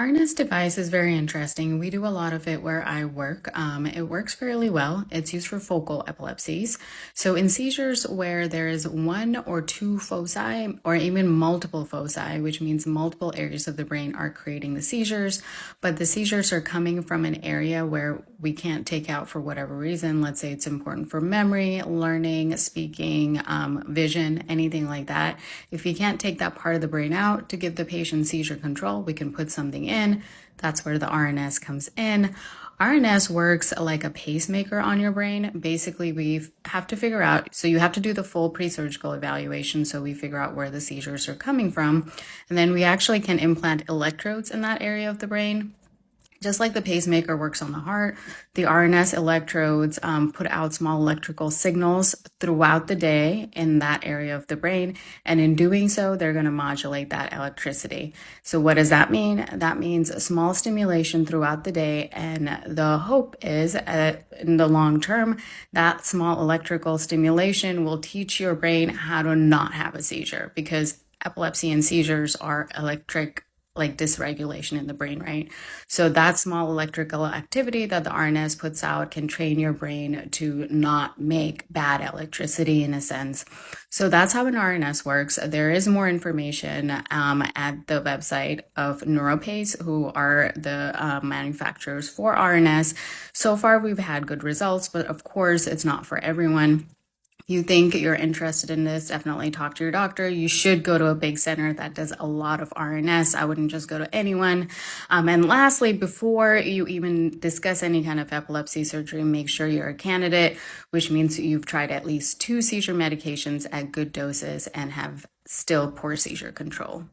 RNS device is very interesting. We do a lot of it where I work. It works fairly well. It's used for focal epilepsies. So in seizures where there is one or two foci or even multiple foci, which means multiple areas of the brain are creating the seizures, but the seizures are coming from an area where we can't take out for whatever reason. Let's say it's important for memory, learning, speaking, vision, anything like that. If you can't take that part of the brain out to give the patient seizure control, we can put something in. That's where the RNS comes in. RNS works like a pacemaker on your brain. Basically, we have to figure out, so you have to do the full pre-surgical evaluation so we figure out where the seizures are coming from. And then we actually can implant electrodes in that area of the brain. Just like the pacemaker works on the heart, the RNS electrodes put out small electrical signals throughout the day in that area of the brain. And in doing so, they're going to modulate that electricity. So what does that mean? That means a small stimulation throughout the day. And the hope is in the long term, that small electrical stimulation will teach your brain how to not have a seizure, because epilepsy and seizures are electric, like dysregulation in the brain, right? So that small electrical activity that the RNS puts out can train your brain to not make bad electricity in a sense. So that's how an RNS works. There is more information at the website of NeuroPace, who are the manufacturers for RNS. So far, we've had good results, but of course, it's not for everyone. You think you're interested in this, definitely talk to your doctor. You should go to a big center that does a lot of RNS. I wouldn't just go to anyone. And lastly, before you even discuss any kind of epilepsy surgery, make sure you're a candidate, which means you've tried at least 2 seizure medications at good doses and have still poor seizure control.